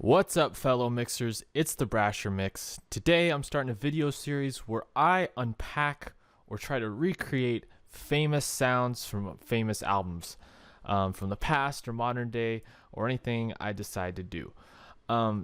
What's up, fellow mixers? It's the Brasher Mix. Today I'm starting a video series where I unpack or try to recreate famous sounds from famous albums from the past or modern day or anything I decide to do.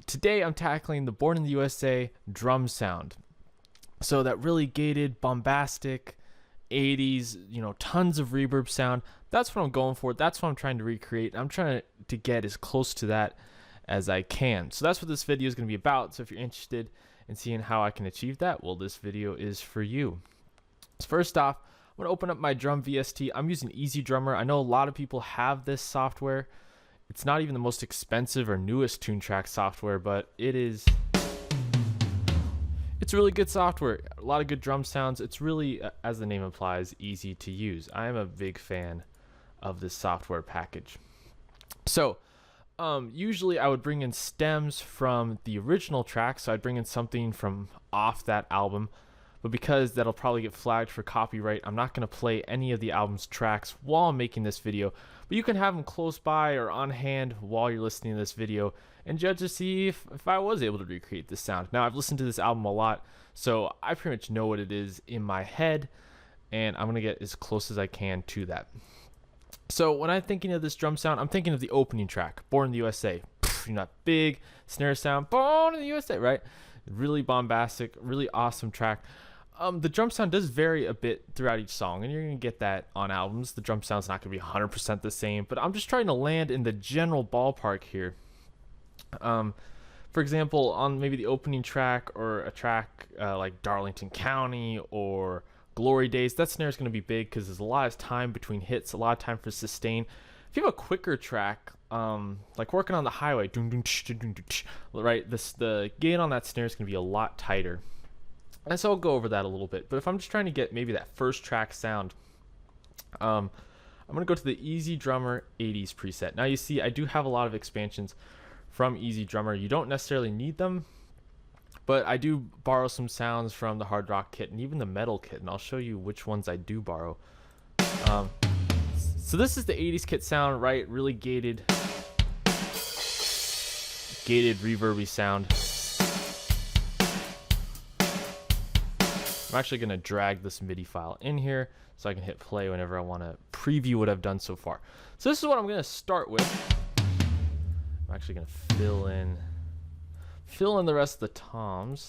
Today I'm tackling the Born in the USA drum sound. So that really gated, bombastic 80s, tons of reverb sound. That's what I'm going for. That's what I'm trying to recreate. I'm trying to get as close to that as I can. So that's what this video is going to be about. So if you're interested in seeing how I can achieve that, well, this video is for you. So first off, I'm going to open up my drum VST. I'm using Easy Drummer. I know a lot of people have this software. It's not even the most expensive or newest tune track software, but it's really good software. A lot of good drum sounds. It's really, as the name implies, easy to use. I am a big fan of this software package. So usually I would bring in stems from the original track, so I'd bring in something from off that album, but because that'll probably get flagged for copyright, I'm not going to play any of the album's tracks while I'm making this video, but you can have them close by or on hand while you're listening to this video and judge to see if I was able to recreate this sound. Now, I've listened to this album a lot, so I pretty much know what it is in my head, and I'm going to get as close as I can to that. So when I'm thinking of this drum sound, I'm thinking of the opening track, Born in the USA. Big snare sound, Born in the USA, right? Really bombastic, really awesome track. The drum sound does vary a bit throughout each song, and you're going to get that on albums. The drum sound's not going to be 100% the same, but I'm just trying to land in the general ballpark here. For example, on maybe the opening track or a track like Darlington County or Glory Days, that snare is going to be big because there's a lot of time between hits, a lot of time for sustain. If you have a quicker track, like Working on the Highway, right, the gain on that snare is going to be a lot tighter. And so I'll go over that a little bit. But if I'm just trying to get maybe that first track sound, I'm going to go to the Easy Drummer 80s preset. Now you see I do have a lot of expansions from Easy Drummer. You don't necessarily need them, but I do borrow some sounds from the hard rock kit and even the metal kit, and I'll show you which ones I do borrow. So this is the 80s kit sound, right? Really gated reverby sound. I'm actually going to drag this MIDI file in here so I can hit play whenever I want to preview what I've done so far. So this is what I'm going to start with. I'm actually going to fill in the rest of the toms.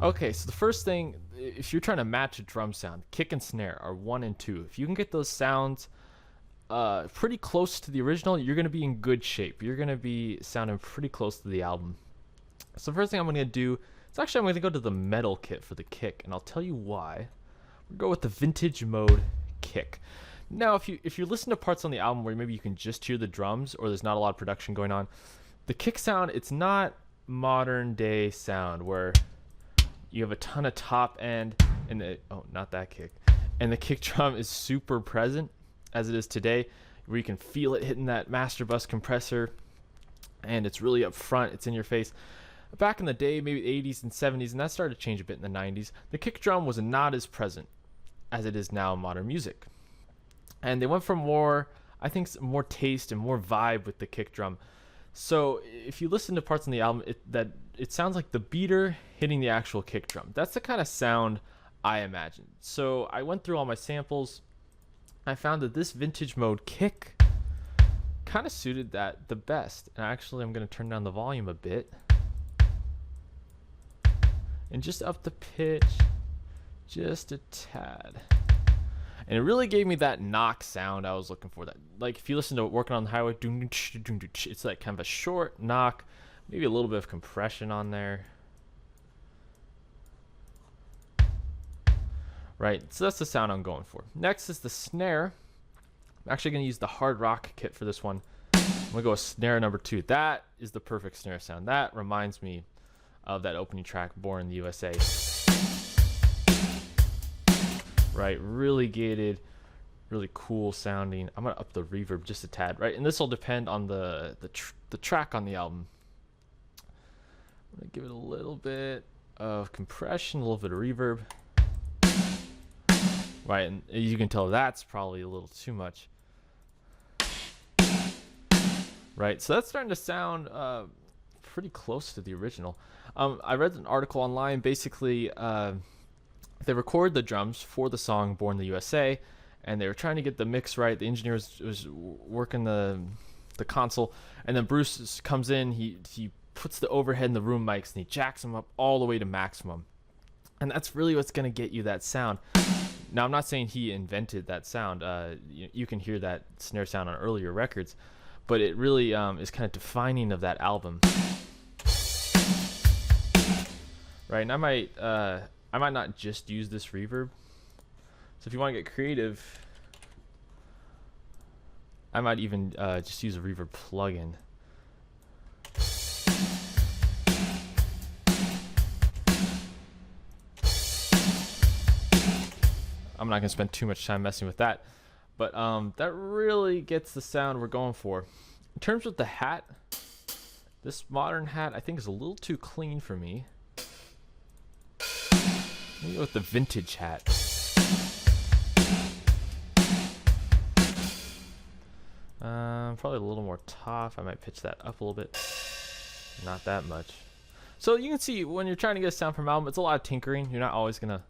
Okay, so the first thing, if you're trying to match a drum sound, kick and snare are 1 and 2. If you can get those sounds pretty close to the original, you're going to be in good shape. You're going to be sounding pretty close to the album. So the first thing I'm going to do is I'm going to go to the metal kit for the kick, and I'll tell you why. We'll go with the vintage mode kick. Now, if you listen to parts on the album where maybe you can just hear the drums or there's not a lot of production going on, the kick sound, it's not modern day sound where you have a ton of top end and not that kick, and the kick drum is super present as it is today, where you can feel it hitting that master bus compressor and it's really up front, it's in your face. Back in the day, maybe the 80s and 70s, and that started to change a bit in the 90s, the kick drum was not as present as it is now in modern music. And they went for more taste and more vibe with the kick drum. So if you listen to parts on the album, it sounds like the beater hitting the actual kick drum. That's the kind of sound I imagine. So I went through all my samples. I found that this vintage mode kick kind of suited that the best. And actually, I'm going to turn down the volume a bit and just up the pitch just a tad. And it really gave me that knock sound I was looking for. That, like, if you listen to Working on the Highway, it's like kind of a short knock, maybe a little bit of compression on there. Right, so that's the sound I'm going for. Next is the snare. I'm actually going to use the hard rock kit for this one. I'm going to go with snare number 2. That is the perfect snare sound. That reminds me of that opening track, Born in the USA. Right, really gated, really cool sounding. I'm gonna up the reverb just a tad, right? And this will depend on the track on the album. I'm gonna give it a little bit of compression, a little bit of reverb. Right, and you can tell that's probably a little too much. right? So that's starting to sound pretty close to the original. I read an article online. Basically, they recorded the drums for the song "Born in the USA," and they were trying to get the mix right. The engineer was working the console, and then Bruce comes in. He puts the overhead in the room mics and he jacks them up all the way to maximum, and that's really what's gonna get you that sound. Now, I'm not saying he invented that sound. You can hear that snare sound on earlier records, but it really is kind of defining of that album. Right, and I might not just use this reverb. So if you want to get creative, I might even just use a reverb plugin. I'm not gonna spend too much time messing with that, but that really gets the sound we're going for. In terms of the hat, this modern hat I think is a little too clean for me. Let me go with the vintage hat. Probably a little more top. I might pitch that up a little bit. Not that much. So you can see when you're trying to get a sound from an album, it's a lot of tinkering. You're not always gonna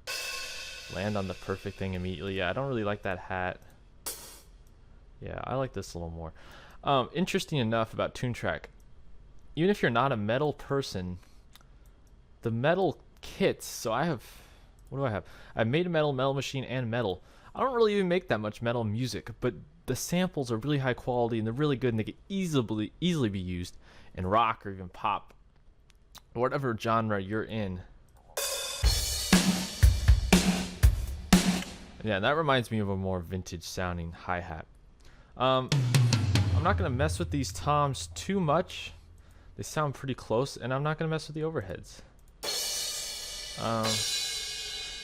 land on the perfect thing immediately. Yeah, I don't really like that hat. Yeah, I like this a little more. Interesting enough about Toontrack, even if you're not a metal person, the metal kits, so I have, what do I have? I've made a metal machine and metal. I don't really even make that much metal music, but the samples are really high quality and they're really good, and they can easily be used in rock or even pop, whatever genre you're in. Yeah, that reminds me of a more vintage sounding hi-hat. I'm not going to mess with these toms too much. They sound pretty close, and I'm not going to mess with the overheads.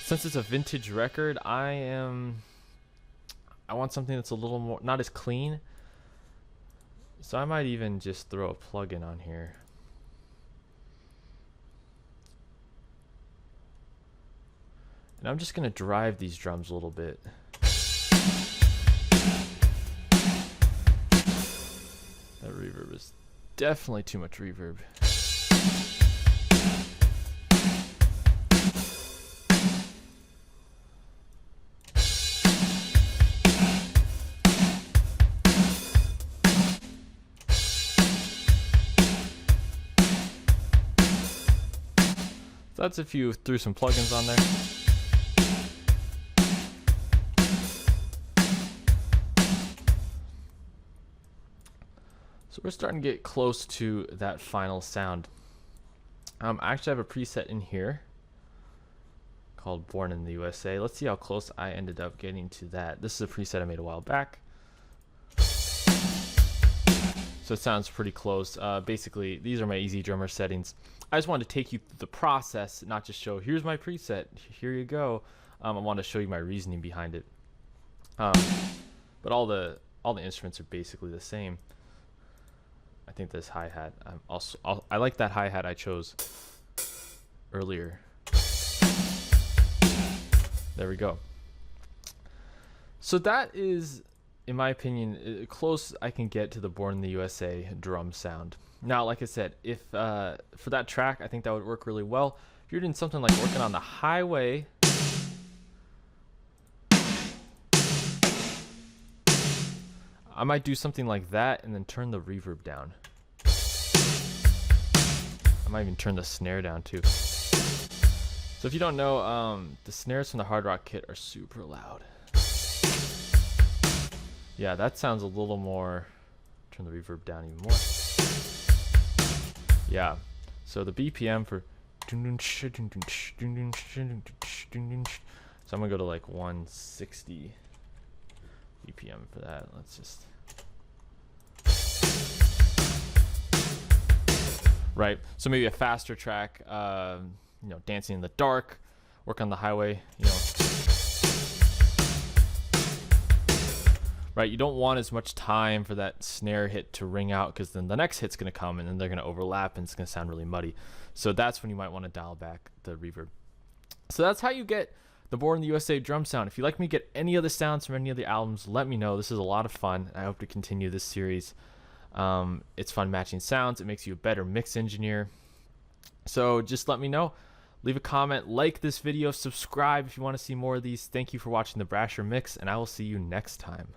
Since it's a vintage record, I want something that's a little more, not as clean. So I might even just throw a plug-in on here. And I'm just going to drive these drums a little bit. That reverb is definitely too much reverb. So that's if you threw some plugins on there. So we're starting to get close to that final sound. I actually have a preset in here called Born in the USA. Let's see how close I ended up getting to that. This is a preset I made a while back. So it sounds pretty close. Basically, these are my easy drummer settings. I just wanted to take you through the process, not just show, here's my preset, here you go. I want to show you my reasoning behind it. But all the instruments are basically the same. I think this hi-hat, I like that hi-hat I chose earlier. There we go. So that is, in my opinion, close I can get to the Born in the USA drum sound. Now, like I said, if for that track, I think that would work really well. If you're doing something like working on the highway, I might do something like that and then turn the reverb down. I might even turn the snare down too. So if you don't know, the snares from the Hard Rock kit are super loud. Yeah, that sounds a little more, turn the reverb down even more. Yeah, so the BPM for, so I'm gonna go to like 160 BPM for that. Let's just, right, so maybe a faster track, you know, dancing in the dark, work on the highway, you know. Right, you don't want as much time for that snare hit to ring out, because then the next hit's going to come and then they're going to overlap and it's going to sound really muddy. So that's when you might want to dial back the reverb. So that's how you get the Born in the USA drum sound. If you'd like me to get any of the sounds from any of the albums, let me know. This is a lot of fun. I hope to continue this series. It's fun matching sounds. It makes you a better mix engineer. So just let me know. Leave a comment, like this video, subscribe if you want to see more of these. Thank you for watching the Brasher Mix, and I will see you next time.